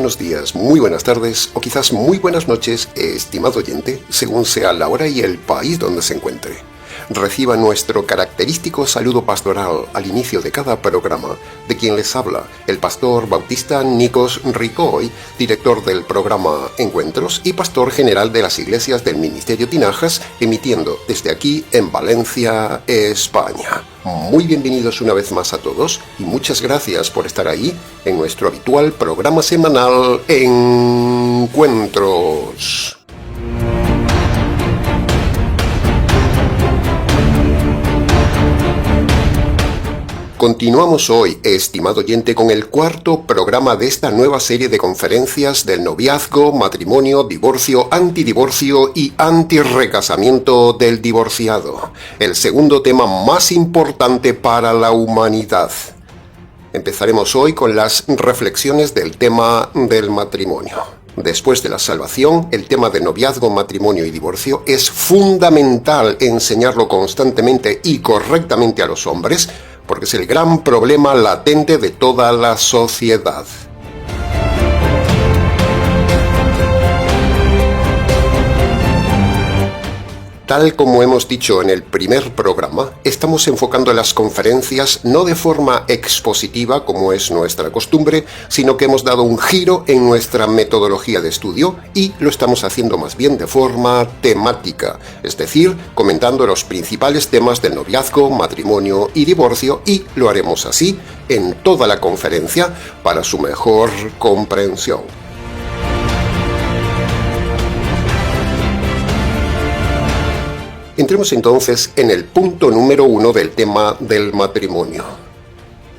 buenos días, muy buenas tardes o quizás muy buenas noches, estimado oyente, según sea la hora y el país donde se encuentre. Reciba nuestro característico saludo pastoral al inicio de cada programa de quien les habla, el pastor bautista Nikos Ricoy, director del programa Encuentros y pastor general de las iglesias del Ministerio Tinajas, emitiendo desde aquí en Valencia, España. Muy bienvenidos una vez más a todos y muchas gracias por estar ahí en nuestro habitual programa semanal Encuentros. Continuamos hoy, estimado oyente, con el cuarto programa de esta nueva serie de conferencias del noviazgo, matrimonio, divorcio, antidivorcio y antirrecasamiento del divorciado. El segundo tema más importante para la humanidad. Empezaremos hoy con las reflexiones del tema del matrimonio. Después de la salvación, el tema de noviazgo, matrimonio y divorcio es fundamental enseñarlo constantemente y correctamente a los hombres, porque es el gran problema latente de toda la sociedad. Tal como hemos dicho en el primer programa, estamos enfocando las conferencias no de forma expositiva como es nuestra costumbre, sino que hemos dado un giro en nuestra metodología de estudio y lo estamos haciendo más bien de forma temática, es decir, comentando los principales temas del noviazgo, matrimonio y divorcio, y lo haremos así en toda la conferencia para su mejor comprensión. Entremos entonces en el punto número 1 del tema del matrimonio.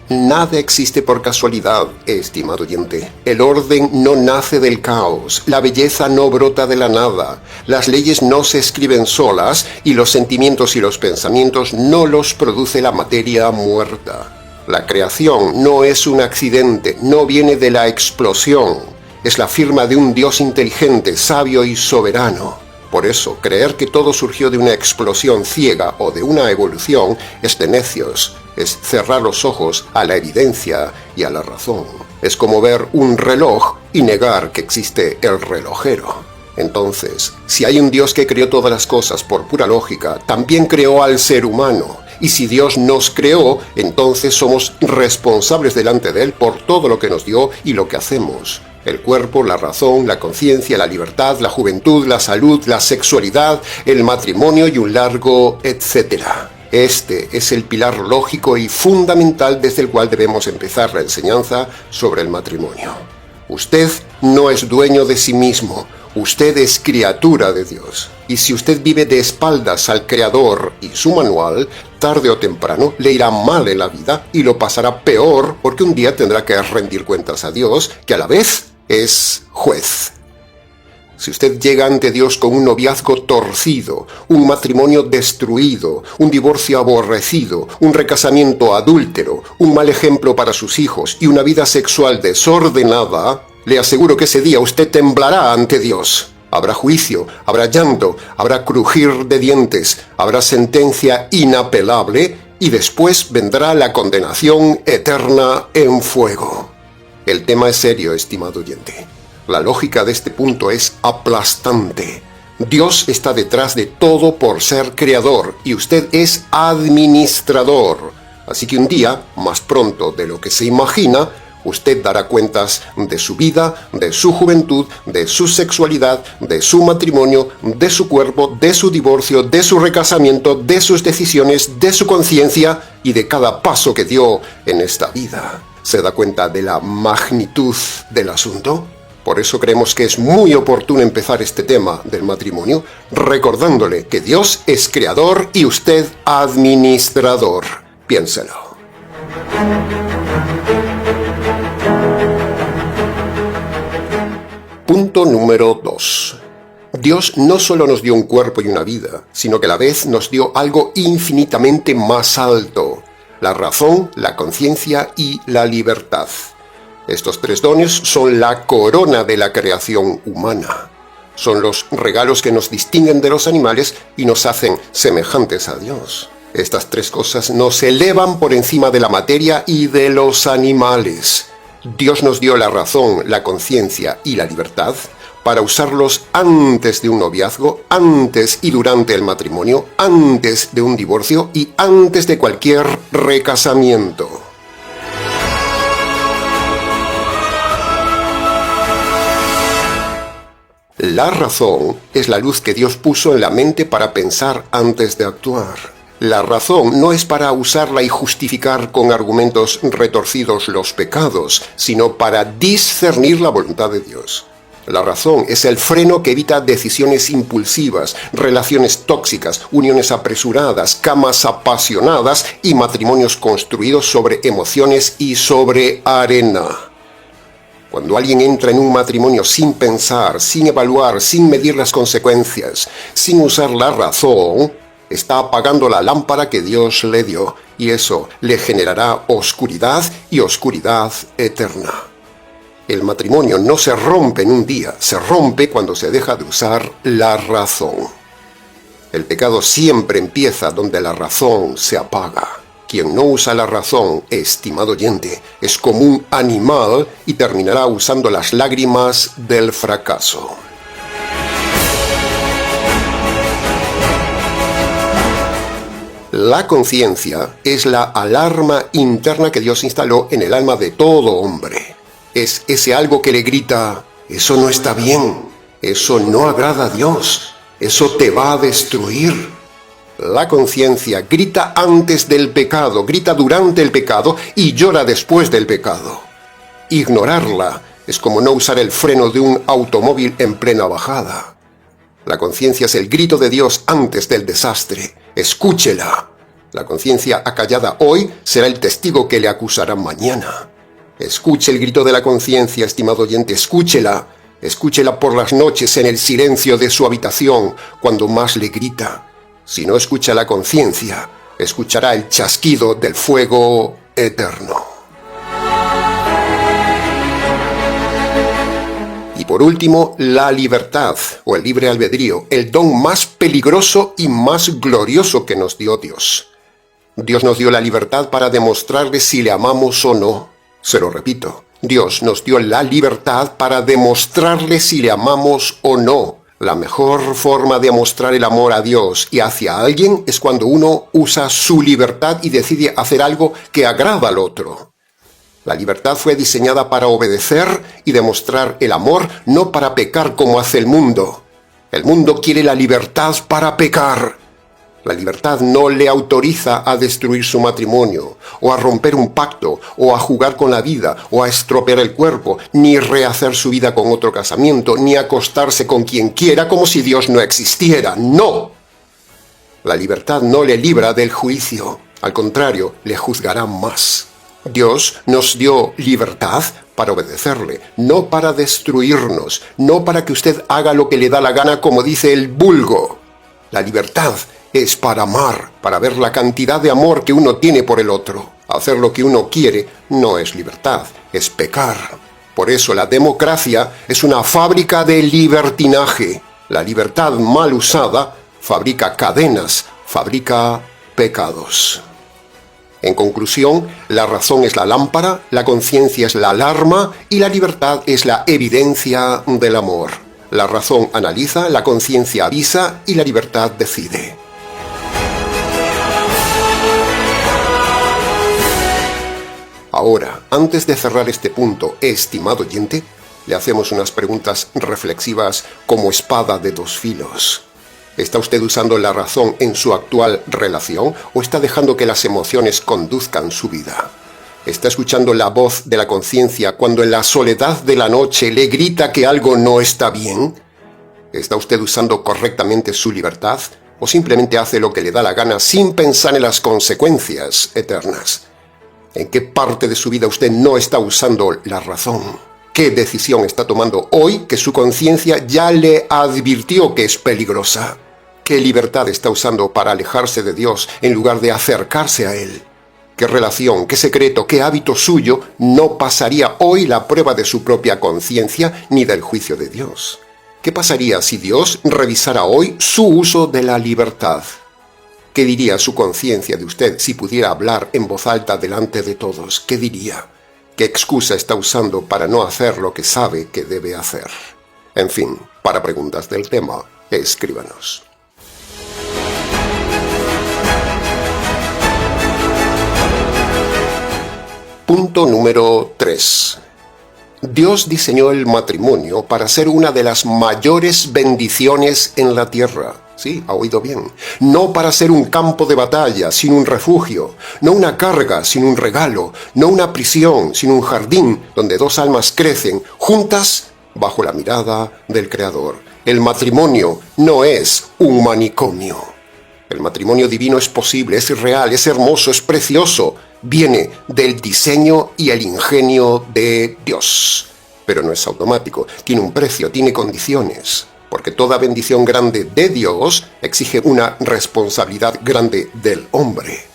Nada existe por casualidad, estimado oyente. El orden no nace del caos, la belleza no brota de la nada, las leyes no se escriben solas y los sentimientos y los pensamientos no los produce la materia muerta. La creación no es un accidente, no viene de la explosión, es la firma de un Dios inteligente, sabio y soberano. Por eso, creer que todo surgió de una explosión ciega o de una evolución es de necios, es cerrar los ojos a la evidencia y a la razón. Es como ver un reloj y negar que existe el relojero. Entonces, si hay un Dios que creó todas las cosas por pura lógica, también creó al ser humano. Y si Dios nos creó, entonces somos responsables delante de Él por todo lo que nos dio y lo que hacemos. El cuerpo, la razón, la conciencia, la libertad, la juventud, la salud, la sexualidad, el matrimonio y un largo etcétera. Este es el pilar lógico y fundamental desde el cual debemos empezar la enseñanza sobre el matrimonio. Usted no es dueño de sí mismo, usted es criatura de Dios. Y si usted vive de espaldas al Creador y su manual, tarde o temprano le irá mal en la vida y lo pasará peor porque un día tendrá que rendir cuentas a Dios, que a la vez es juez. Si usted llega ante Dios con un noviazgo torcido, un matrimonio destruido, un divorcio aborrecido, un recasamiento adúltero, un mal ejemplo para sus hijos y una vida sexual desordenada, le aseguro que ese día usted temblará ante Dios. Habrá juicio, habrá llanto, habrá crujir de dientes, habrá sentencia inapelable y después vendrá la condenación eterna en fuego. El tema es serio, estimado oyente. La lógica de este punto es aplastante. Dios está detrás de todo por ser creador y usted es administrador. Así que un día, más pronto de lo que se imagina, usted dará cuentas de su vida, de su juventud, de su sexualidad, de su matrimonio, de su cuerpo, de su divorcio, de su recasamiento, de sus decisiones, de su conciencia y de cada paso que dio en esta vida. ¿Se da cuenta de la magnitud del asunto? Por eso creemos que es muy oportuno empezar este tema del matrimonio recordándole que Dios es creador y usted administrador. Piénselo. Punto número 2. Dios no solo nos dio un cuerpo y una vida, sino que a la vez nos dio algo infinitamente más alto: la razón, la conciencia y la libertad. Estos tres dones son la corona de la creación humana. Son los regalos que nos distinguen de los animales y nos hacen semejantes a Dios. Estas tres cosas nos elevan por encima de la materia y de los animales. Dios nos dio la razón, la conciencia y la libertad para usarlos antes de un noviazgo, antes y durante el matrimonio, antes de un divorcio y antes de cualquier recasamiento. La razón es la luz que Dios puso en la mente para pensar antes de actuar. La razón no es para usarla y justificar con argumentos retorcidos los pecados, sino para discernir la voluntad de Dios. La razón es el freno que evita decisiones impulsivas, relaciones tóxicas, uniones apresuradas, camas apasionadas y matrimonios construidos sobre emociones y sobre arena. Cuando alguien entra en un matrimonio sin pensar, sin evaluar, sin medir las consecuencias, sin usar la razón, está apagando la lámpara que Dios le dio, y eso le generará oscuridad y oscuridad eterna. El matrimonio no se rompe en un día, se rompe cuando se deja de usar la razón. El pecado siempre empieza donde la razón se apaga. Quien no usa la razón, estimado oyente, es como un animal y terminará usando las lágrimas del fracaso. La conciencia es la alarma interna que Dios instaló en el alma de todo hombre. Es ese algo que le grita: eso no está bien, eso no agrada a Dios, eso te va a destruir. La conciencia grita antes del pecado, grita durante el pecado y llora después del pecado. Ignorarla es como no usar el freno de un automóvil en plena bajada. La conciencia es el grito de Dios antes del desastre. Escúchela. La conciencia acallada hoy será el testigo que le acusará mañana. Escuche el grito de la conciencia, estimado oyente, escúchela. Escúchela por las noches en el silencio de su habitación, cuando más le grita. Si no escucha la conciencia, escuchará el chasquido del fuego eterno. Y por último, la libertad o el libre albedrío, el don más peligroso y más glorioso que nos dio Dios. Dios nos dio la libertad para demostrarle si le amamos o no. Se lo repito, Dios nos dio la libertad para demostrarle si le amamos o no. La mejor forma de mostrar el amor a Dios y hacia alguien es cuando uno usa su libertad y decide hacer algo que agrada al otro. La libertad fue diseñada para obedecer y demostrar el amor, no para pecar como hace el mundo. El mundo quiere la libertad para pecar. La libertad no le autoriza a destruir su matrimonio, o a romper un pacto, o a jugar con la vida, o a estropear el cuerpo, ni rehacer su vida con otro casamiento, ni acostarse con quien quiera como si Dios no existiera. ¡No! La libertad no le libra del juicio. Al contrario, le juzgará más. Dios nos dio libertad para obedecerle, no para destruirnos, no para que usted haga lo que le da la gana como dice el vulgo. La libertad es para amar, para ver la cantidad de amor que uno tiene por el otro. Hacer lo que uno quiere no es libertad, es pecar. Por eso la democracia es una fábrica de libertinaje. La libertad mal usada fabrica cadenas, fabrica pecados. En conclusión, la razón es la lámpara, la conciencia es la alarma y la libertad es la evidencia del amor. La razón analiza, la conciencia avisa y la libertad decide. Ahora, antes de cerrar este punto, estimado oyente, le hacemos unas preguntas reflexivas como espada de dos filos. ¿Está usted usando la razón en su actual relación o está dejando que las emociones conduzcan su vida? ¿Está escuchando la voz de la conciencia cuando en la soledad de la noche le grita que algo no está bien? ¿Está usted usando correctamente su libertad o simplemente hace lo que le da la gana sin pensar en las consecuencias eternas? ¿En qué parte de su vida usted no está usando la razón? ¿Qué decisión está tomando hoy que su conciencia ya le advirtió que es peligrosa? ¿Qué libertad está usando para alejarse de Dios en lugar de acercarse a Él? ¿Qué relación, qué secreto, qué hábito suyo no pasaría hoy la prueba de su propia conciencia ni del juicio de Dios? ¿Qué pasaría si Dios revisara hoy su uso de la libertad? ¿Qué diría su conciencia de usted si pudiera hablar en voz alta delante de todos? ¿Qué diría? ¿Qué excusa está usando para no hacer lo que sabe que debe hacer? En fin, para preguntas del tema, escríbanos. Punto número 3. Dios diseñó el matrimonio para ser una de las mayores bendiciones en la tierra. Sí, ha oído bien. No para ser un campo de batalla, sin un refugio. No una carga, sin un regalo. No una prisión, sin un jardín donde dos almas crecen juntas bajo la mirada del Creador. El matrimonio no es un manicomio. El matrimonio divino es posible, es real, es hermoso, es precioso. Viene del diseño y el ingenio de Dios. Pero no es automático, tiene un precio, tiene condiciones. Porque toda bendición grande de Dios exige una responsabilidad grande del hombre.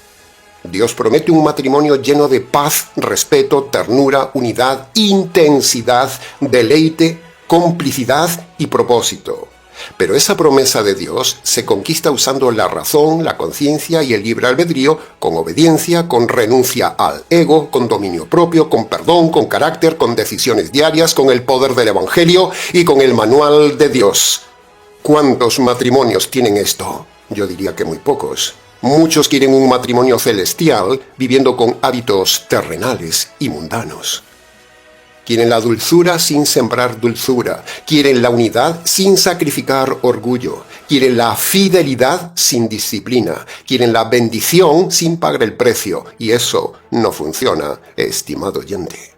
Dios promete un matrimonio lleno de paz, respeto, ternura, unidad, intensidad, deleite, complicidad y propósito. Pero esa promesa de Dios se conquista usando la razón, la conciencia y el libre albedrío, con obediencia, con renuncia al ego, con dominio propio, con perdón, con carácter, con decisiones diarias, con el poder del Evangelio y con el manual de Dios. ¿Cuántos matrimonios tienen esto? Yo diría que muy pocos. Muchos quieren un matrimonio celestial viviendo con hábitos terrenales y mundanos. Quieren la dulzura sin sembrar dulzura. Quieren la unidad sin sacrificar orgullo. Quieren la fidelidad sin disciplina. Quieren la bendición sin pagar el precio. Y eso no funciona, estimado oyente.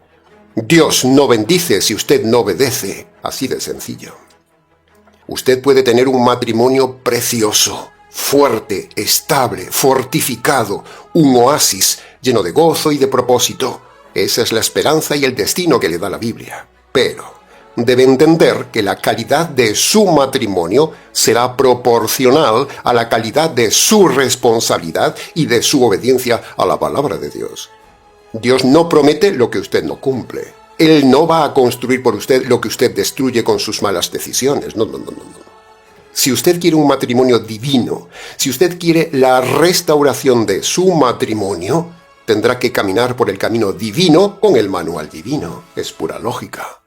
Dios no bendice si usted no obedece. Así de sencillo. Usted puede tener un matrimonio precioso, fuerte, estable, fortificado, un oasis lleno de gozo y de propósito. Esa es la esperanza y el destino que le da la Biblia. Pero debe entender que la calidad de su matrimonio será proporcional a la calidad de su responsabilidad y de su obediencia a la palabra de Dios. Dios no promete lo que usted no cumple. Él no va a construir por usted lo que usted destruye con sus malas decisiones. No. Si usted quiere un matrimonio divino, si usted quiere la restauración de su matrimonio, tendrá que caminar por el camino divino con el manual divino. Es pura lógica.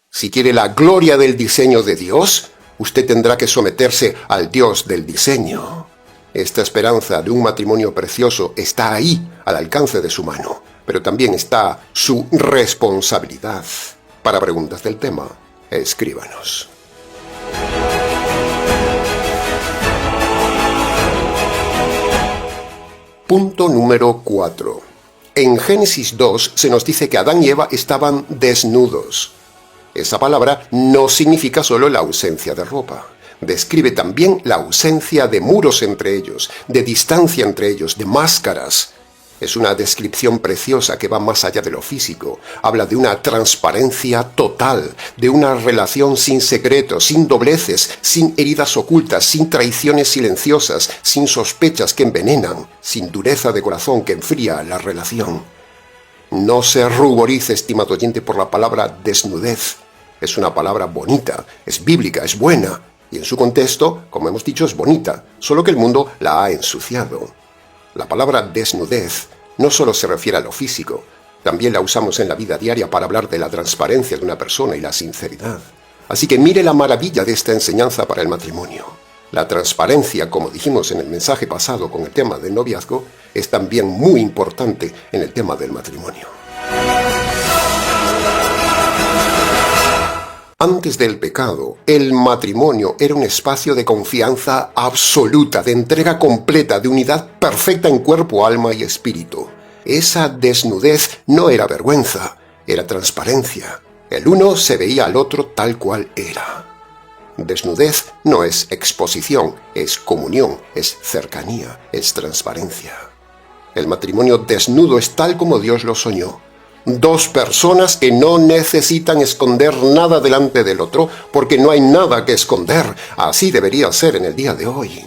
Si quiere la gloria del diseño de Dios, usted tendrá que someterse al Dios del diseño. Esta esperanza de un matrimonio precioso está ahí, al alcance de su mano, pero también está su responsabilidad. Para preguntas del tema, escríbanos. Punto número 4. En Génesis 2 se nos dice que Adán y Eva estaban desnudos. Esa palabra no significa solo la ausencia de ropa. Describe también la ausencia de muros entre ellos, de distancia entre ellos, de máscaras. Es una descripción preciosa que va más allá de lo físico. Habla de una transparencia total, de una relación sin secretos, sin dobleces, sin heridas ocultas, sin traiciones silenciosas, sin sospechas que envenenan, sin dureza de corazón que enfría la relación. No se ruborice, estimado oyente, por la palabra desnudez. Es una palabra bonita, es bíblica, es buena, y en su contexto, como hemos dicho, es bonita, solo que el mundo la ha ensuciado. La palabra desnudez no solo se refiere a lo físico, también la usamos en la vida diaria para hablar de la transparencia de una persona y la sinceridad. Así que mire la maravilla de esta enseñanza para el matrimonio. La transparencia, como dijimos en el mensaje pasado con el tema del noviazgo, es también muy importante en el tema del matrimonio. Antes del pecado, el matrimonio era un espacio de confianza absoluta, de entrega completa, de unidad perfecta en cuerpo, alma y espíritu. Esa desnudez no era vergüenza, era transparencia. El uno se veía al otro tal cual era. Desnudez no es exposición, es comunión, es cercanía, es transparencia. El matrimonio desnudo es tal como Dios lo soñó. Dos personas que no necesitan esconder nada delante del otro porque no hay nada que esconder. Así debería ser en el día de hoy.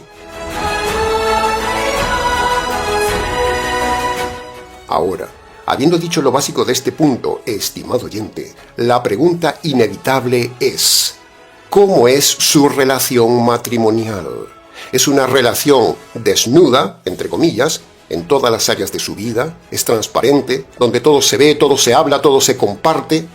Ahora, habiendo dicho lo básico de este punto, estimado oyente, la pregunta inevitable es: ¿cómo es su relación matrimonial? ¿Es una relación desnuda, entre comillas, en todas las áreas de su vida, es transparente, donde todo se ve, todo se habla, todo se comparte,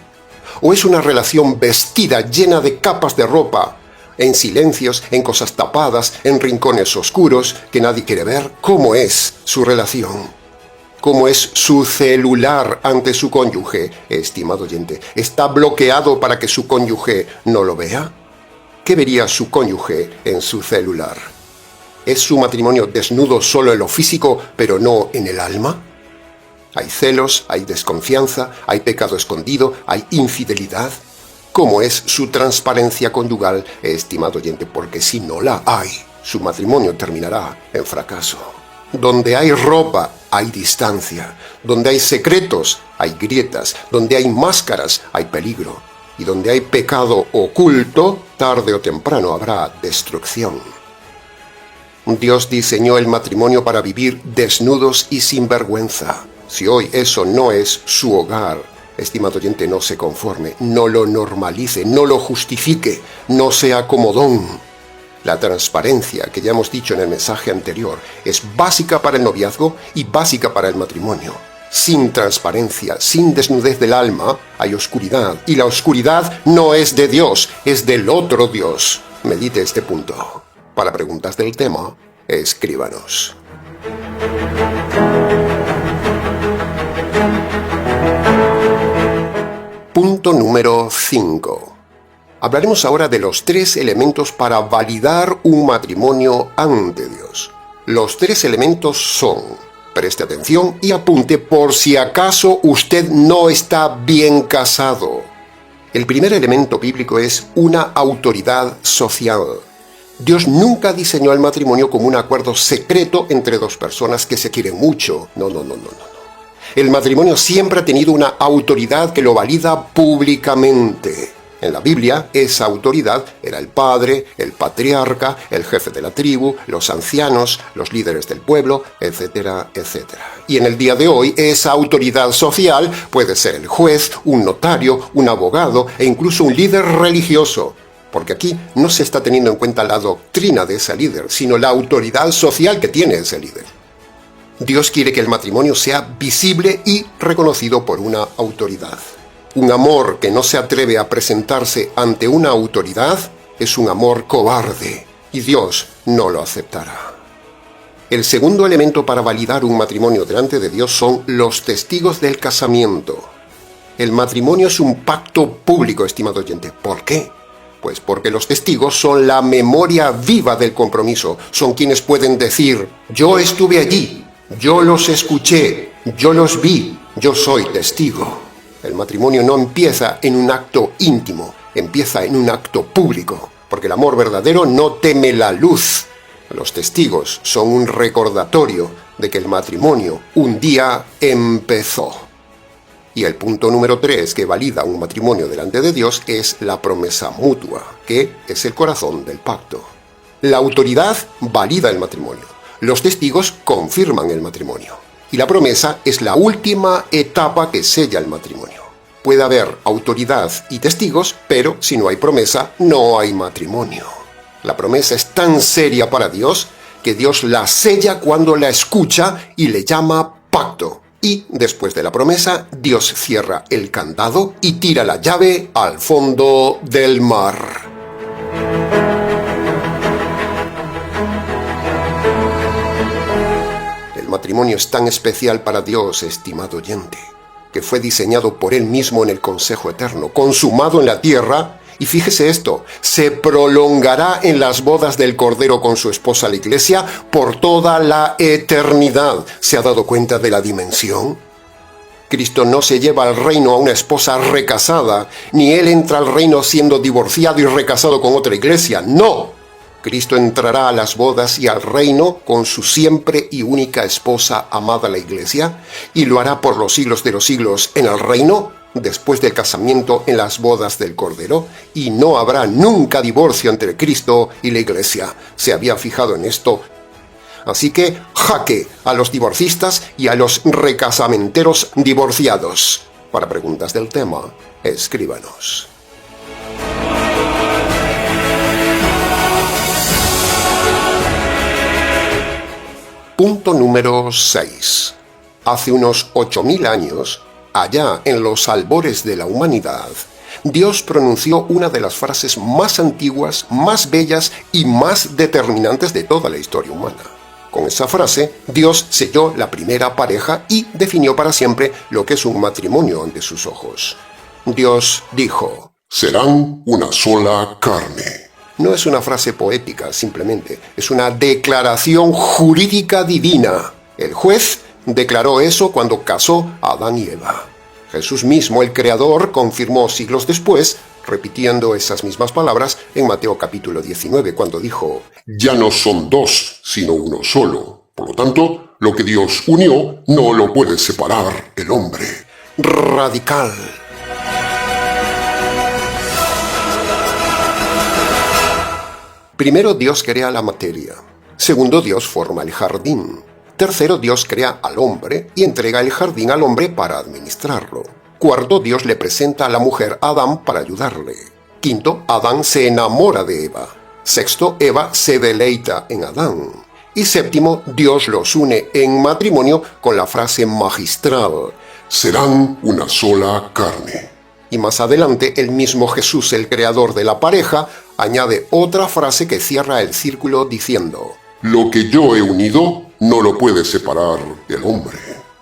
o es una relación vestida, llena de capas de ropa, en silencios, en cosas tapadas, en rincones oscuros que nadie quiere ver. ¿Cómo es su relación? ¿Cómo es su celular ante su cónyuge, estimado oyente? ¿Está bloqueado para que su cónyuge no lo vea? ¿Qué vería su cónyuge en su celular? ¿Es su matrimonio desnudo solo en lo físico, pero no en el alma? ¿Hay celos, hay desconfianza, hay pecado escondido, hay infidelidad? ¿Cómo es su transparencia conyugal, estimado oyente? Porque si no la hay, su matrimonio terminará en fracaso. Donde hay ropa, hay distancia. Donde hay secretos, hay grietas. Donde hay máscaras, hay peligro. Y donde hay pecado oculto, tarde o temprano habrá destrucción. Dios diseñó el matrimonio para vivir desnudos y sin vergüenza. Si hoy eso no es su hogar, estimado oyente, no se conforme, no lo normalice, no lo justifique, no sea comodón. La transparencia, que ya hemos dicho en el mensaje anterior, es básica para el noviazgo y básica para el matrimonio. Sin transparencia, sin desnudez del alma, hay oscuridad. Y la oscuridad no es de Dios, es del otro Dios. Medite este punto. Para preguntas del tema, escríbanos. Punto número 5. Hablaremos ahora de los 3 elementos para validar un matrimonio ante Dios. Los 3 elementos son, preste atención y apunte por si acaso usted no está bien casado. El primer elemento bíblico es una autoridad social. Dios nunca diseñó el matrimonio como un acuerdo secreto entre 2 personas que se quieren mucho. No. El matrimonio siempre ha tenido una autoridad que lo valida públicamente. En la Biblia, esa autoridad era el padre, el patriarca, el jefe de la tribu, los ancianos, los líderes del pueblo, etcétera, etcétera. Y en el día de hoy, esa autoridad social puede ser el juez, un notario, un abogado e incluso un líder religioso. Porque aquí no se está teniendo en cuenta la doctrina de ese líder, sino la autoridad social que tiene ese líder. Dios quiere que el matrimonio sea visible y reconocido por una autoridad. Un amor que no se atreve a presentarse ante una autoridad es un amor cobarde, y Dios no lo aceptará. El segundo elemento para validar un matrimonio delante de Dios son los testigos del casamiento. El matrimonio es un pacto público, estimado oyente. ¿Por qué? Pues porque los testigos son la memoria viva del compromiso. Son quienes pueden decir, yo estuve allí, yo los escuché, yo los vi, yo soy testigo. El matrimonio no empieza en un acto íntimo, empieza en un acto público, porque el amor verdadero no teme la luz. Los testigos son un recordatorio de que el matrimonio un día empezó. Y el punto número 3 que valida un matrimonio delante de Dios es la promesa mutua, que es el corazón del pacto. La autoridad valida el matrimonio. Los testigos confirman el matrimonio. Y la promesa es la última etapa que sella el matrimonio. Puede haber autoridad y testigos, pero si no hay promesa, no hay matrimonio. La promesa es tan seria para Dios que Dios la sella cuando la escucha y le llama pacto. Y después de la promesa, Dios cierra el candado y tira la llave al fondo del mar. El matrimonio es tan especial para Dios, estimado oyente, que fue diseñado por Él mismo en el consejo eterno, consumado en la tierra, y fíjese esto, se prolongará en las bodas del Cordero con su esposa la Iglesia por toda la eternidad. ¿Se ha dado cuenta de la dimensión? Cristo no se lleva al reino a una esposa recasada, ni Él entra al reino siendo divorciado y recasado con otra iglesia. ¡No! Cristo entrará a las bodas y al reino con su siempre y única esposa amada la Iglesia, y lo hará por los siglos de los siglos en el reino, después del casamiento en las bodas del Cordero, y no habrá nunca divorcio entre Cristo y la Iglesia. Se había fijado en esto. Así que, jaque a los divorcistas y a los recasamenteros divorciados. Para preguntas del tema, escríbanos. Punto número 6. Hace unos 8000 años, allá en los albores de la humanidad, Dios pronunció una de las frases más antiguas, más bellas y más determinantes de toda la historia humana. Con esa frase, Dios selló la primera pareja y definió para siempre lo que es un matrimonio ante sus ojos. Dios dijo: serán una sola carne. No es una frase poética, simplemente, es una declaración jurídica divina. El juez declaró eso cuando casó a Adán y Eva. Jesús mismo, el Creador, confirmó siglos después, repitiendo esas mismas palabras en Mateo capítulo 19, cuando dijo: ya no son dos, sino uno solo. Por lo tanto, lo que Dios unió no lo puede separar el hombre. Radical. Primero, Dios crea la materia. Segundo, Dios forma el jardín. Tercero, Dios crea al hombre y entrega el jardín al hombre para administrarlo. Cuarto, Dios le presenta a la mujer a Adán para ayudarle. Quinto, Adán se enamora de Eva. Sexto, Eva se deleita en Adán. Y séptimo, Dios los une en matrimonio con la frase magistral: serán una sola carne. Y más adelante, el mismo Jesús, el creador de la pareja, añade otra frase que cierra el círculo diciendo: lo que yo he unido no lo puede separar el hombre.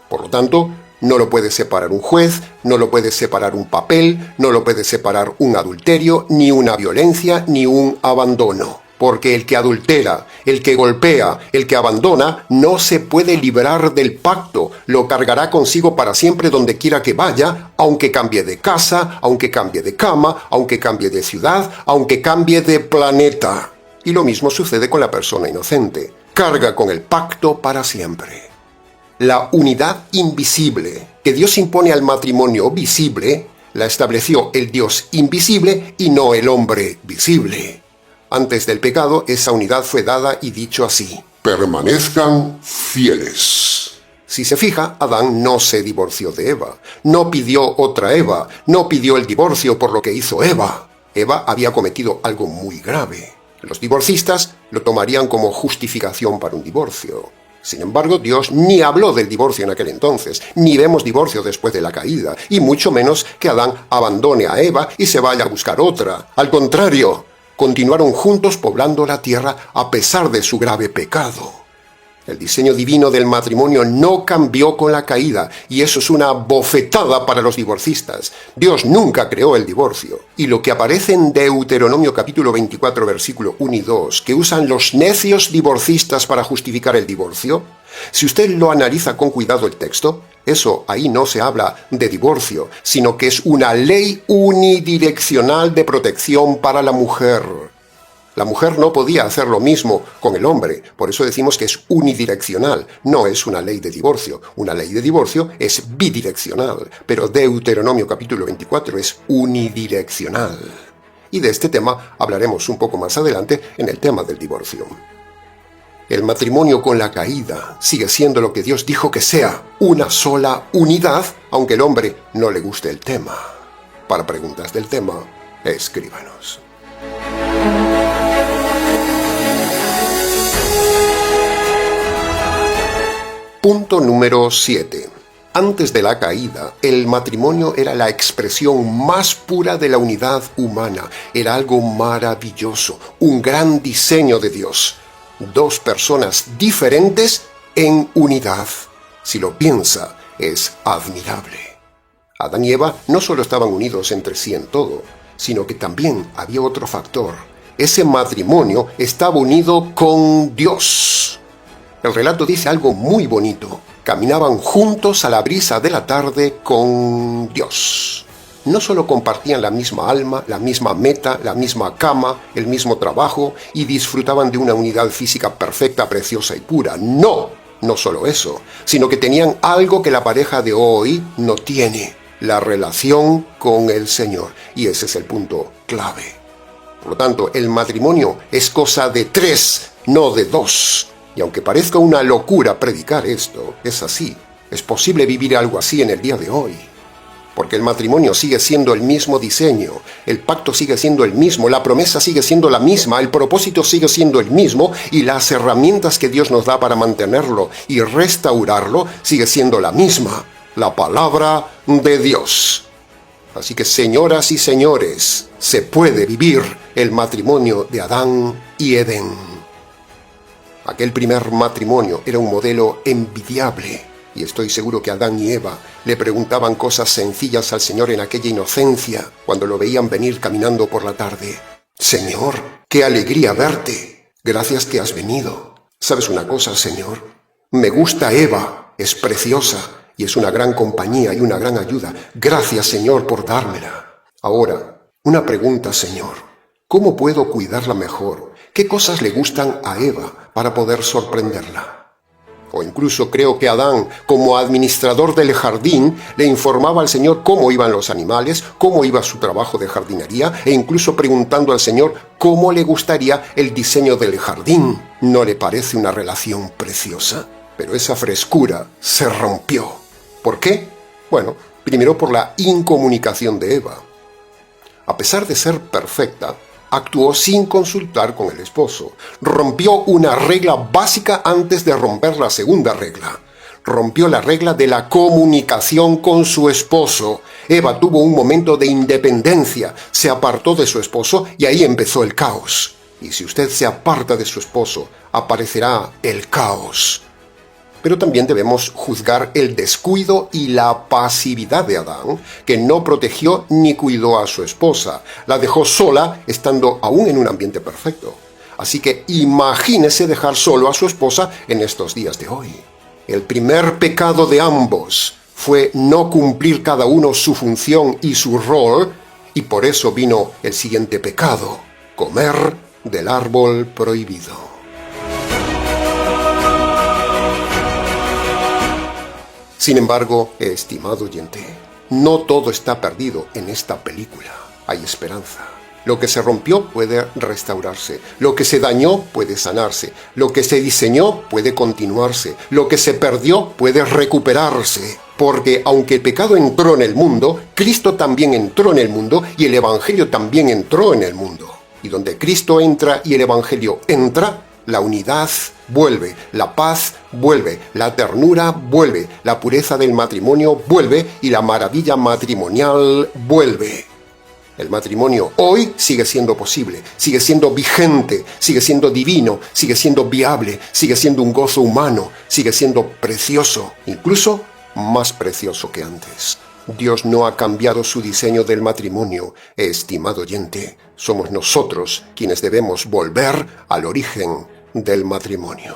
Por lo tanto, no lo puede separar un juez, no lo puede separar un papel, no lo puede separar un adulterio, ni una violencia, ni un abandono. Porque el que adultera, el que golpea, el que abandona, no se puede librar del pacto. Lo cargará consigo para siempre donde quiera que vaya, aunque cambie de casa, aunque cambie de cama, aunque cambie de ciudad, aunque cambie de planeta. Y lo mismo sucede con la persona inocente. Carga con el pacto para siempre. La unidad invisible que Dios impone al matrimonio visible, la estableció el Dios invisible y no el hombre visible. Antes del pecado, esa unidad fue dada y dicho así: permanezcan fieles. Si se fija, Adán no se divorció de Eva, no pidió otra Eva, no pidió el divorcio por lo que hizo Eva. Eva había cometido algo muy grave. Los divorcistas lo tomarían como justificación para un divorcio. Sin embargo, Dios ni habló del divorcio en aquel entonces, ni vemos divorcio después de la caída, y mucho menos que Adán abandone a Eva y se vaya a buscar otra. Al contrario, continuaron juntos poblando la tierra a pesar de su grave pecado. El diseño divino del matrimonio no cambió con la caída, y eso es una bofetada para los divorcistas. Dios nunca creó el divorcio. Y lo que aparece en Deuteronomio capítulo 24, versículo 1 y 2, que usan los necios divorcistas para justificar el divorcio, si usted lo analiza con cuidado el texto, eso ahí no se habla de divorcio, sino que es una ley unidireccional de protección para la mujer. La mujer no podía hacer lo mismo con el hombre, por eso decimos que es unidireccional, no es una ley de divorcio. Una ley de divorcio es bidireccional, pero Deuteronomio capítulo 24 es unidireccional. Y de este tema hablaremos un poco más adelante en el tema del divorcio. El matrimonio con la caída sigue siendo lo que Dios dijo que sea, una sola unidad, aunque el hombre no le guste el tema. Para preguntas del tema, escríbanos. Punto número 7. Antes de la caída, el matrimonio era la expresión más pura de la unidad humana. Era algo maravilloso, un gran diseño de Dios. Dos personas diferentes en unidad. Si lo piensa, es admirable. Adán y Eva no solo estaban unidos entre sí en todo, sino que también había otro factor. Ese matrimonio estaba unido con Dios. El relato dice algo muy bonito. Caminaban juntos a la brisa de la tarde con Dios. No solo compartían la misma alma, la misma meta, la misma cama, el mismo trabajo y disfrutaban de una unidad física perfecta, preciosa y pura. No solo eso, sino que tenían algo que la pareja de hoy no tiene: la relación con el Señor. Y ese es el punto clave. Por lo tanto, el matrimonio es cosa de tres, no de dos. Y aunque parezca una locura predicar esto, es así. Es posible vivir algo así en el día de hoy. Porque el matrimonio sigue siendo el mismo diseño, el pacto sigue siendo el mismo, la promesa sigue siendo la misma, el propósito sigue siendo el mismo y las herramientas que Dios nos da para mantenerlo y restaurarlo sigue siendo la misma, la palabra de Dios. Así que, señoras y señores, se puede vivir el matrimonio de Adán y Edén. Aquel primer matrimonio era un modelo envidiable. Y estoy seguro que Adán y Eva le preguntaban cosas sencillas al Señor en aquella inocencia, cuando lo veían venir caminando por la tarde. Señor, qué alegría verte. Gracias que has venido. ¿Sabes una cosa, Señor? Me gusta Eva, es preciosa y es una gran compañía y una gran ayuda. Gracias, Señor, por dármela. Ahora, una pregunta, Señor. ¿Cómo puedo cuidarla mejor? ¿Qué cosas le gustan a Eva para poder sorprenderla? O incluso creo que Adán, como administrador del jardín, le informaba al Señor cómo iban los animales, cómo iba su trabajo de jardinería, e incluso preguntando al Señor cómo le gustaría el diseño del jardín. ¿No le parece una relación preciosa? Pero esa frescura se rompió. ¿Por qué? Bueno, primero por la incomunicación de Eva. A pesar de ser perfecta, actuó sin consultar con el esposo. Rompió una regla básica antes de romper la segunda regla. Rompió la regla de la comunicación con su esposo. Eva tuvo un momento de independencia, se apartó de su esposo y ahí empezó el caos. Y si usted se aparta de su esposo, aparecerá el caos. Pero también debemos juzgar el descuido y la pasividad de Adán, que no protegió ni cuidó a su esposa. La dejó sola, estando aún en un ambiente perfecto. Así que imagínese dejar solo a su esposa en estos días de hoy. El primer pecado de ambos fue no cumplir cada uno su función y su rol, y por eso vino el siguiente pecado: comer del árbol prohibido. Sin embargo, estimado oyente, no todo está perdido en esta película. Hay esperanza. Lo que se rompió puede restaurarse. Lo que se dañó puede sanarse. Lo que se diseñó puede continuarse. Lo que se perdió puede recuperarse. Porque aunque el pecado entró en el mundo, Cristo también entró en el mundo y el Evangelio también entró en el mundo. Y donde Cristo entra y el Evangelio entra, la unidad vuelve, la paz vuelve, la ternura vuelve, la pureza del matrimonio vuelve y la maravilla matrimonial vuelve. El matrimonio hoy sigue siendo posible, sigue siendo vigente, sigue siendo divino, sigue siendo viable, sigue siendo un gozo humano, sigue siendo precioso, incluso más precioso que antes. Dios no ha cambiado su diseño del matrimonio, estimado oyente. Somos nosotros quienes debemos volver al origen del matrimonio.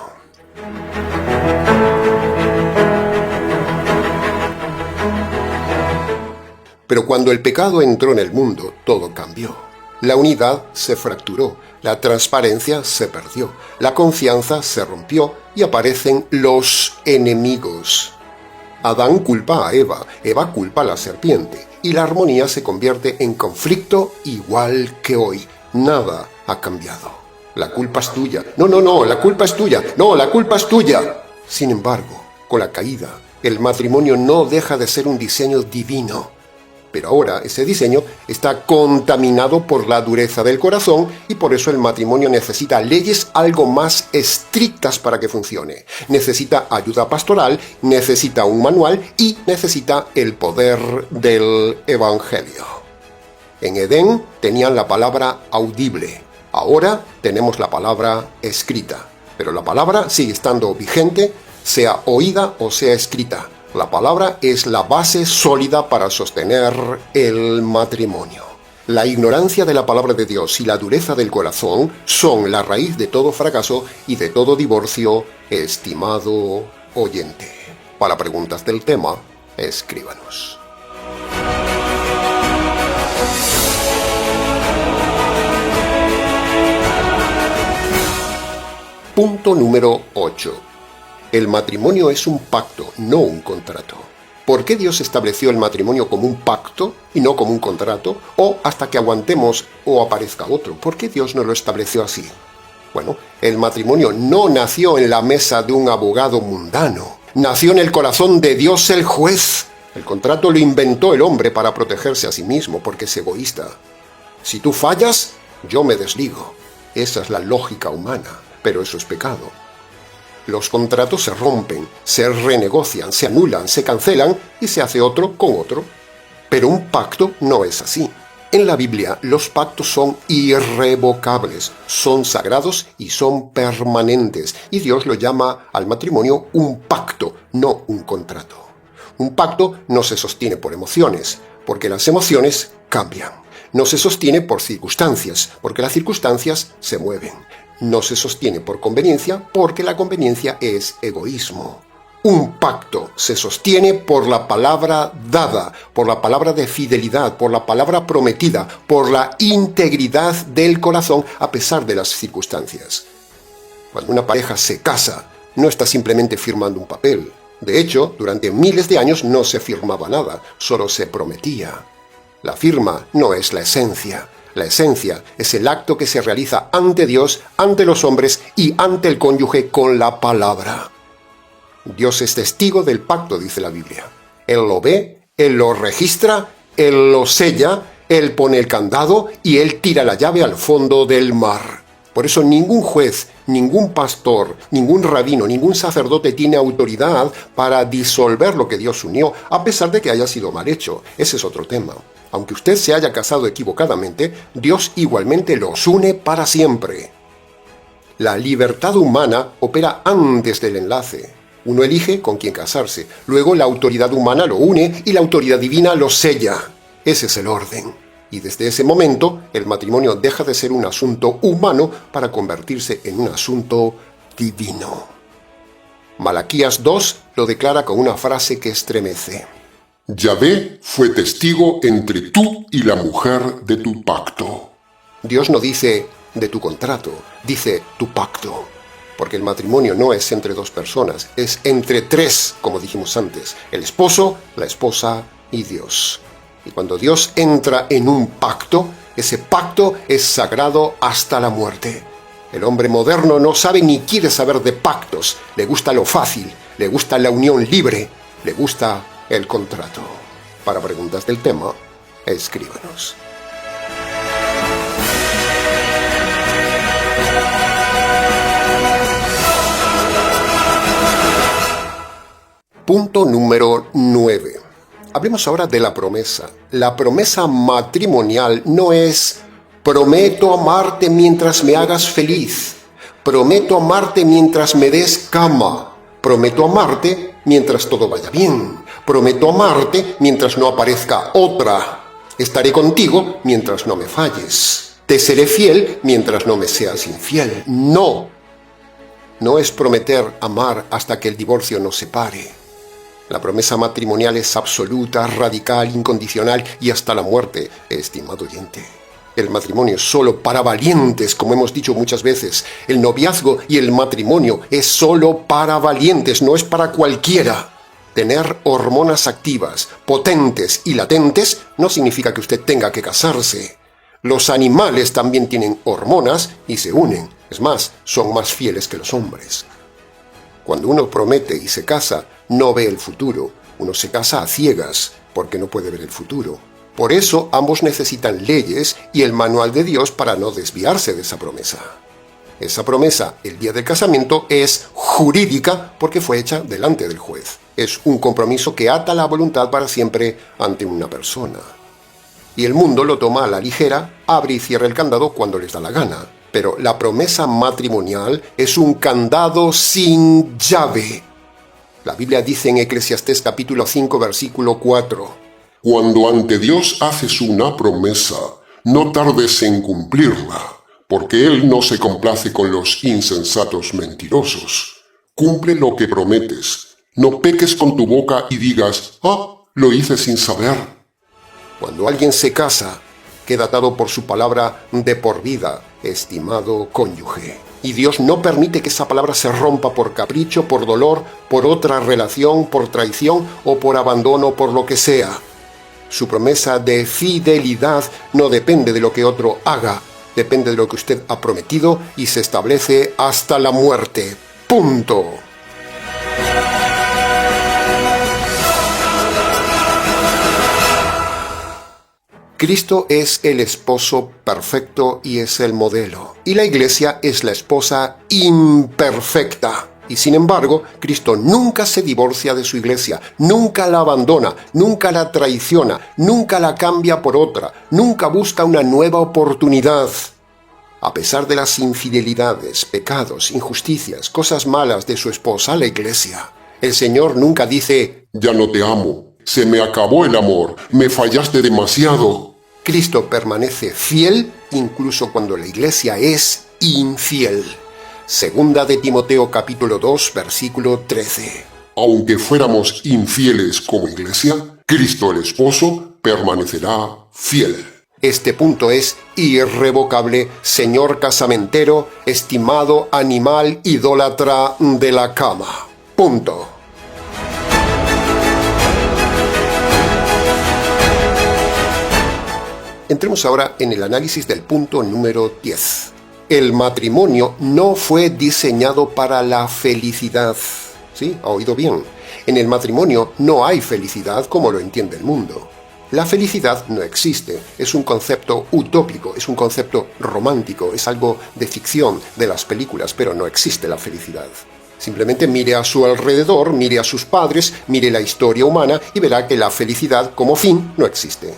Pero cuando el pecado entró en el mundo, todo cambió. La unidad se fracturó, la transparencia se perdió, la confianza se rompió y aparecen los enemigos. Adán culpa a Eva, Eva culpa a la serpiente, y la armonía se convierte en conflicto igual que hoy. Nada ha cambiado. La culpa es tuya. No, la culpa es tuya. No, la culpa es tuya. Sin embargo, con la caída, el matrimonio no deja de ser un diseño divino. Pero ahora ese diseño está contaminado por la dureza del corazón y por eso el matrimonio necesita leyes algo más estrictas para que funcione. Necesita ayuda pastoral, necesita un manual y necesita el poder del Evangelio. En Edén tenían la palabra audible. Ahora tenemos la palabra escrita. Pero la palabra sigue estando vigente, sea oída o sea escrita. La palabra es la base sólida para sostener el matrimonio. La ignorancia de la palabra de Dios y la dureza del corazón son la raíz de todo fracaso y de todo divorcio, estimado oyente. Para preguntas del tema, escríbanos. Punto número 8. El matrimonio es un pacto, no un contrato. ¿Por qué Dios estableció el matrimonio como un pacto y no como un contrato? O hasta que aguantemos o aparezca otro. ¿Por qué Dios no lo estableció así? Bueno, el matrimonio no nació en la mesa de un abogado mundano. Nació en el corazón de Dios el juez. El contrato lo inventó el hombre para protegerse a sí mismo, porque es egoísta. Si tú fallas, yo me desligo. Esa es la lógica humana, pero eso es pecado. Los contratos se rompen, se renegocian, se anulan, se cancelan y se hace otro con otro. Pero un pacto no es así. En la Biblia, los pactos son irrevocables, son sagrados y son permanentes. Y Dios lo llama al matrimonio un pacto, no un contrato. Un pacto no se sostiene por emociones, porque las emociones cambian. No se sostiene por circunstancias, porque las circunstancias se mueven. No se sostiene por conveniencia, porque la conveniencia es egoísmo. Un pacto se sostiene por la palabra dada, por la palabra de fidelidad, por la palabra prometida, por la integridad del corazón a pesar de las circunstancias. Cuando una pareja se casa, no está simplemente firmando un papel. De hecho, durante miles de años no se firmaba nada, solo se prometía. La firma no es la esencia. La esencia es el acto que se realiza ante Dios, ante los hombres y ante el cónyuge con la palabra. Dios es testigo del pacto, dice la Biblia. Él lo ve, Él lo registra, Él lo sella, Él pone el candado y Él tira la llave al fondo del mar. Por eso ningún juez, ningún pastor, ningún rabino, ningún sacerdote tiene autoridad para disolver lo que Dios unió, a pesar de que haya sido mal hecho. Ese es otro tema. Aunque usted se haya casado equivocadamente, Dios igualmente los une para siempre. La libertad humana opera antes del enlace. Uno elige con quién casarse, luego la autoridad humana lo une y la autoridad divina lo sella. Ese es el orden. Y desde ese momento, el matrimonio deja de ser un asunto humano para convertirse en un asunto divino. Malaquías 2 lo declara con una frase que estremece. Yahvé fue testigo entre tú y la mujer de tu pacto. Dios no dice de tu contrato, dice tu pacto. Porque el matrimonio no es entre dos personas, es entre tres, como dijimos antes, el esposo, la esposa y Dios. Y cuando Dios entra en un pacto, ese pacto es sagrado hasta la muerte. El hombre moderno no sabe ni quiere saber de pactos, le gusta lo fácil, le gusta la unión libre, le gusta el contrato. Para preguntas del tema, escríbanos. Punto número 9. Hablemos ahora de la promesa. La promesa matrimonial no es prometo amarte mientras me hagas feliz, prometo amarte mientras me des cama, prometo amarte mientras todo vaya bien, prometo amarte mientras no aparezca otra, estaré contigo mientras no me falles, te seré fiel mientras no me seas infiel. No es prometer amar hasta que el divorcio nos separe. La promesa matrimonial es absoluta, radical, incondicional y hasta la muerte, estimado oyente. El matrimonio es solo para valientes, como hemos dicho muchas veces. El noviazgo y el matrimonio es solo para valientes, no es para cualquiera. Tener hormonas activas, potentes y latentes no significa que usted tenga que casarse. Los animales también tienen hormonas y se unen. Es más, son más fieles que los hombres. Cuando uno promete y se casa, no ve el futuro. Uno se casa a ciegas, porque no puede ver el futuro. Por eso ambos necesitan leyes y el manual de Dios para no desviarse de esa promesa. Esa promesa, el día del casamiento, es jurídica porque fue hecha delante del juez. Es un compromiso que ata la voluntad para siempre ante una persona. Y el mundo lo toma a la ligera, abre y cierra el candado cuando les da la gana. Pero la promesa matrimonial es un candado sin llave. La Biblia dice en Eclesiastés capítulo 5, versículo 4. Cuando ante Dios haces una promesa, no tardes en cumplirla, porque Él no se complace con los insensatos mentirosos. Cumple lo que prometes. No peques con tu boca y digas, lo hice sin saber. Cuando alguien se casa, queda atado por su palabra de por vida, estimado cónyuge. Y Dios no permite que esa palabra se rompa por capricho, por dolor, por otra relación, por traición o por abandono, por lo que sea. Su promesa de fidelidad no depende de lo que otro haga, depende de lo que usted ha prometido y se establece hasta la muerte. ¡Punto! Cristo es el esposo perfecto y es el modelo. Y la iglesia es la esposa imperfecta. Y sin embargo, Cristo nunca se divorcia de su iglesia, nunca la abandona, nunca la traiciona, nunca la cambia por otra, nunca busca una nueva oportunidad. A pesar de las infidelidades, pecados, injusticias, cosas malas de su esposa, la iglesia, el Señor nunca dice: ya no te amo, se me acabó el amor, me fallaste demasiado. Cristo permanece fiel incluso cuando la iglesia es infiel. Segunda de Timoteo capítulo 2, versículo 13. Aunque fuéramos infieles como iglesia, Cristo el esposo permanecerá fiel. Este punto es irrevocable, señor casamentero, estimado animal idólatra de la cama. Punto. Entremos ahora en el análisis del punto número 10. El matrimonio no fue diseñado para la felicidad. ¿Sí? ¿Ha oído bien? En el matrimonio no hay felicidad como lo entiende el mundo. La felicidad no existe, es un concepto utópico, es un concepto romántico, es algo de ficción, de las películas, pero no existe la felicidad. Simplemente mire a su alrededor, mire a sus padres, mire la historia humana y verá que la felicidad como fin no existe.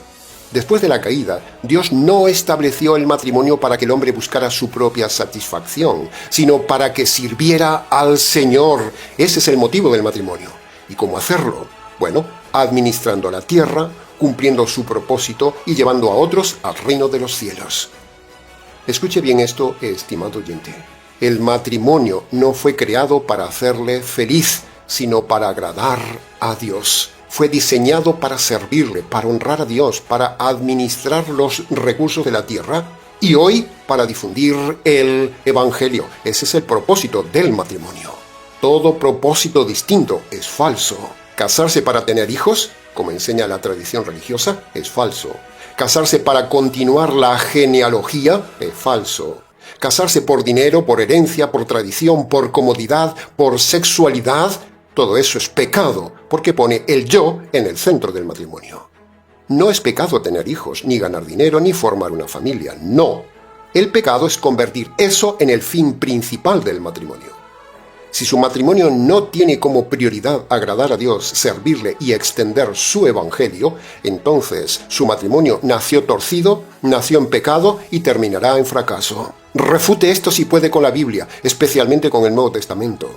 Después de la caída, Dios no estableció el matrimonio para que el hombre buscara su propia satisfacción, sino para que sirviera al Señor. Ese es el motivo del matrimonio. ¿Y cómo hacerlo? Bueno, administrando la tierra, cumpliendo su propósito y llevando a otros al reino de los cielos. Escuche bien esto, estimado oyente. El matrimonio no fue creado para hacerle feliz, sino para agradar a Dios. Fue diseñado para servirle, para honrar a Dios, para administrar los recursos de la tierra y hoy para difundir el Evangelio. Ese es el propósito del matrimonio. Todo propósito distinto es falso. Casarse para tener hijos, como enseña la tradición religiosa, es falso. Casarse para continuar la genealogía es falso. Casarse por dinero, por herencia, por tradición, por comodidad, por sexualidad, todo eso es pecado, porque pone el yo en el centro del matrimonio. No es pecado tener hijos, ni ganar dinero, ni formar una familia, no. El pecado es convertir eso en el fin principal del matrimonio. Si su matrimonio no tiene como prioridad agradar a Dios, servirle y extender su evangelio, entonces su matrimonio nació torcido, nació en pecado y terminará en fracaso. Refute esto si puede con la Biblia, especialmente con el Nuevo Testamento.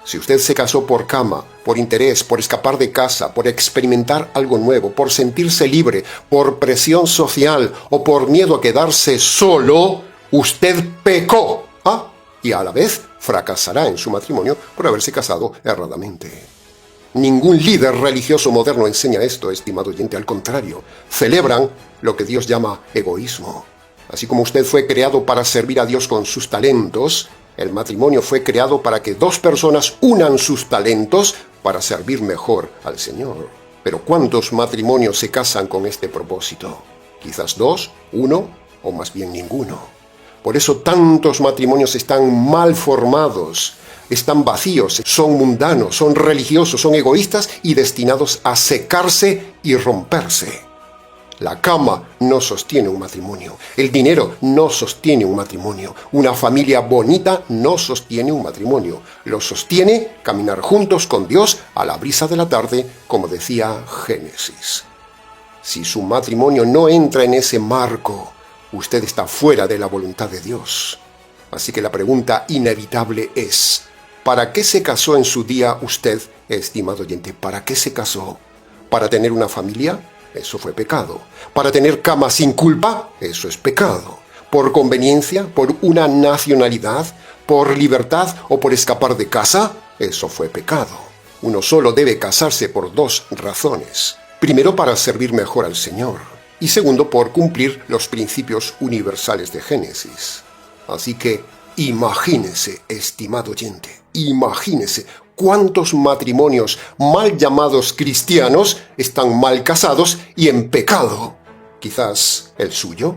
Si usted se casó por cama, por interés, por escapar de casa, por experimentar algo nuevo, por sentirse libre, por presión social o por miedo a quedarse solo, usted pecó. Y a la vez fracasará en su matrimonio por haberse casado erradamente. Ningún líder religioso moderno enseña esto, estimado oyente, al contrario. Celebran lo que Dios llama egoísmo. Así como usted fue creado para servir a Dios con sus talentos, el matrimonio fue creado para que dos personas unan sus talentos para servir mejor al Señor. Pero ¿cuántos matrimonios se casan con este propósito? Quizás 2, 1 o más bien ninguno. Por eso tantos matrimonios están mal formados, están vacíos, son mundanos, son religiosos, son egoístas y destinados a secarse y romperse. La cama no sostiene un matrimonio, el dinero no sostiene un matrimonio, una familia bonita no sostiene un matrimonio. Lo sostiene caminar juntos con Dios a la brisa de la tarde, como decía Génesis. Si su matrimonio no entra en ese marco, usted está fuera de la voluntad de Dios. Así que la pregunta inevitable es: ¿para qué se casó en su día usted, estimado oyente? ¿Para qué se casó? ¿Para tener una familia? Eso fue pecado. ¿Para tener cama sin culpa? Eso es pecado. ¿Por conveniencia? ¿Por una nacionalidad? ¿Por libertad o por escapar de casa? Eso fue pecado. Uno solo debe casarse por 2 razones. Primero, para servir mejor al Señor. Y segundo, por cumplir los principios universales de Génesis. Así que imagínese, estimado oyente, imagínese cuántos matrimonios mal llamados cristianos están mal casados y en pecado. Quizás el suyo.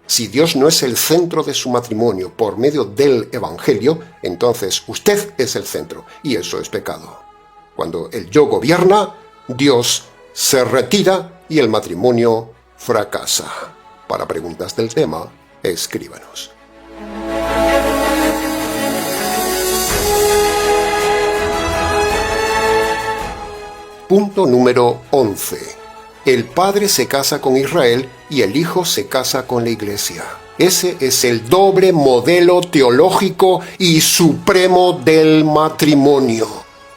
Si Dios no es el centro de su matrimonio por medio del Evangelio, entonces usted es el centro y eso es pecado. Cuando el yo gobierna, Dios se retira y el matrimonio fracasa. Para preguntas del tema, escríbanos. Punto número 11. El Padre se casa con Israel y el Hijo se casa con la Iglesia. Ese es el doble modelo teológico y supremo del matrimonio.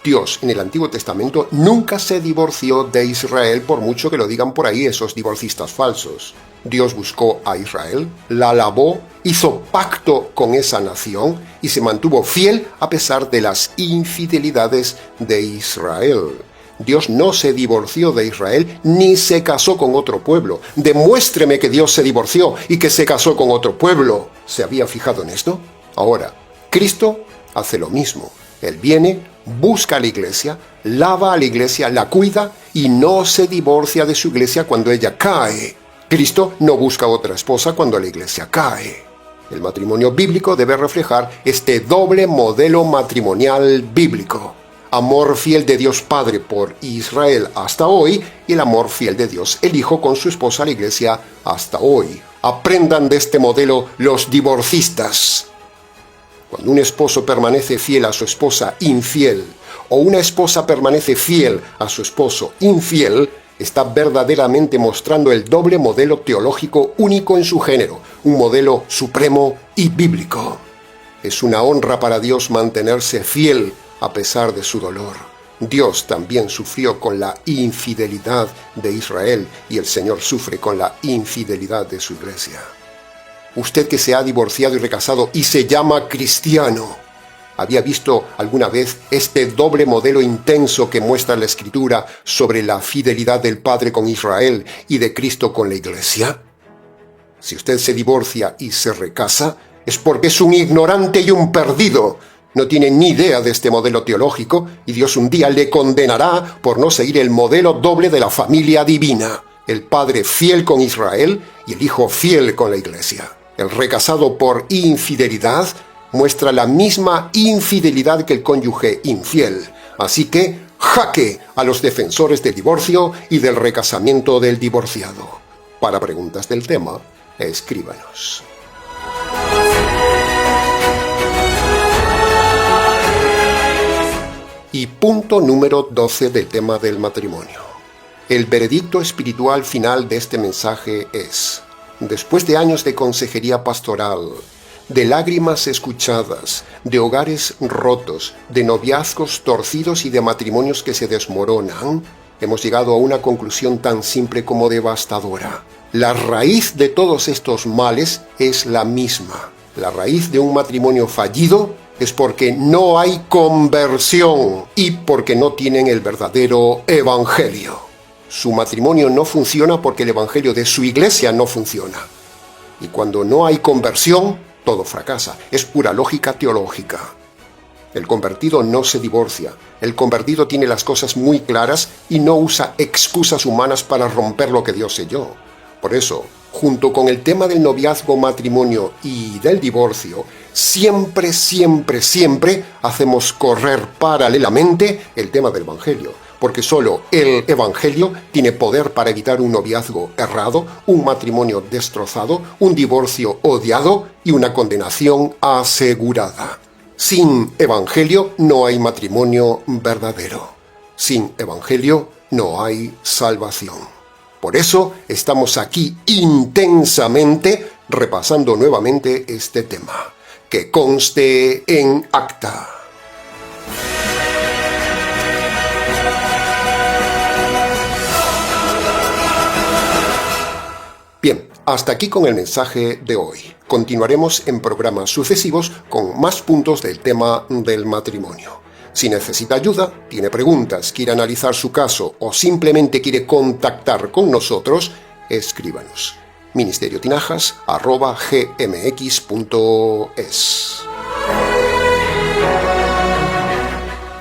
Dios en el Antiguo Testamento nunca se divorció de Israel, por mucho que lo digan por ahí esos divorcistas falsos. Dios buscó a Israel, la alabó, hizo pacto con esa nación y se mantuvo fiel a pesar de las infidelidades de Israel. Dios no se divorció de Israel ni se casó con otro pueblo. Demuéstreme que Dios se divorció y que se casó con otro pueblo. ¿Se había fijado en esto? Ahora, Cristo hace lo mismo. Él viene, busca a la iglesia, lava a la iglesia, la cuida y no se divorcia de su iglesia cuando ella cae. Cristo no busca otra esposa cuando la iglesia cae. El matrimonio bíblico debe reflejar este doble modelo matrimonial bíblico. Amor fiel de Dios Padre por Israel hasta hoy y el amor fiel de Dios el Hijo con su esposa la iglesia hasta hoy. Aprendan de este modelo los divorcistas. Cuando un esposo permanece fiel a su esposa infiel o una esposa permanece fiel a su esposo infiel, está verdaderamente mostrando el doble modelo teológico único en su género, un modelo supremo y bíblico. Es una honra para Dios mantenerse fiel a pesar de su dolor. Dios también sufrió con la infidelidad de Israel y el Señor sufre con la infidelidad de su iglesia. Usted que se ha divorciado y recasado y se llama cristiano, ¿había visto alguna vez este doble modelo intenso que muestra la Escritura sobre la fidelidad del Padre con Israel y de Cristo con la iglesia? Si usted se divorcia y se recasa, es porque es un ignorante y un perdido. No tiene ni idea de este modelo teológico y Dios un día le condenará por no seguir el modelo doble de la familia divina. El Padre fiel con Israel y el Hijo fiel con la Iglesia. El recasado por infidelidad muestra la misma infidelidad que el cónyuge infiel. Así que, jaque a los defensores del divorcio y del recasamiento del divorciado. Para preguntas del tema, escríbanos. Y punto número 12 del tema del matrimonio. El veredicto espiritual final de este mensaje es: después de años de consejería pastoral, de lágrimas escuchadas, de hogares rotos, de noviazgos torcidos y de matrimonios que se desmoronan, hemos llegado a una conclusión tan simple como devastadora. La raíz de todos estos males es la misma. La raíz de un matrimonio fallido es porque no hay conversión y porque no tienen el verdadero evangelio. Su matrimonio no funciona porque el evangelio de su iglesia no funciona. Y cuando no hay conversión, todo fracasa. Es pura lógica teológica. El convertido no se divorcia. El convertido tiene las cosas muy claras y no usa excusas humanas para romper lo que Dios selló. Por eso, junto con el tema del noviazgo, matrimonio y del divorcio, siempre hacemos correr paralelamente el tema del evangelio. Porque solo el evangelio tiene poder para evitar un noviazgo errado, un matrimonio destrozado, un divorcio odiado y una condenación asegurada. Sin evangelio no hay matrimonio verdadero. Sin evangelio no hay salvación. Por eso estamos aquí intensamente repasando nuevamente este tema. Que conste en acta. Bien, hasta aquí con el mensaje de hoy. Continuaremos en programas sucesivos con más puntos del tema del matrimonio. Si necesita ayuda, tiene preguntas, quiere analizar su caso o simplemente quiere contactar con nosotros, escríbanos. ministerioTinajas@gmx.es.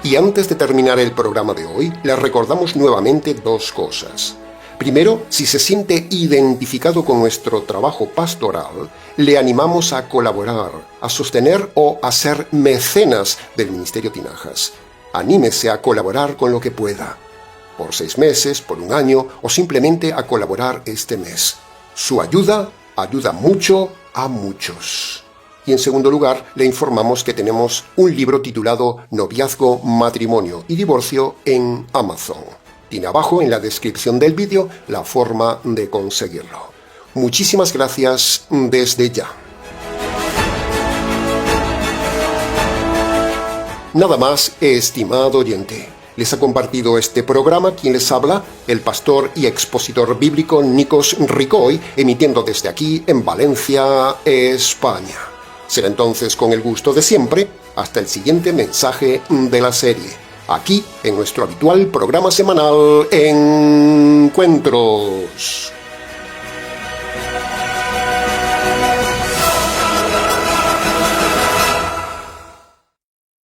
Y antes de terminar el programa de hoy, les recordamos nuevamente dos cosas. Primero, si se siente identificado con nuestro trabajo pastoral, le animamos a colaborar, a sostener o a ser mecenas del Ministerio Tinajas. Anímese a colaborar con lo que pueda. por 6 meses, por 1 año o simplemente a colaborar este mes. Su ayuda ayuda mucho a muchos. Y en segundo lugar, le informamos que tenemos un libro titulado Noviazgo, Matrimonio y Divorcio en Amazon. Tiene abajo en la descripción del vídeo la forma de conseguirlo. Muchísimas gracias desde ya. Nada más, estimado oyente. Les ha compartido este programa quien les habla, el pastor y expositor bíblico Nikos Ricoy, emitiendo desde aquí en Valencia, España. Será entonces con el gusto de siempre, hasta el siguiente mensaje de la serie, aquí en nuestro habitual programa semanal Encuentros.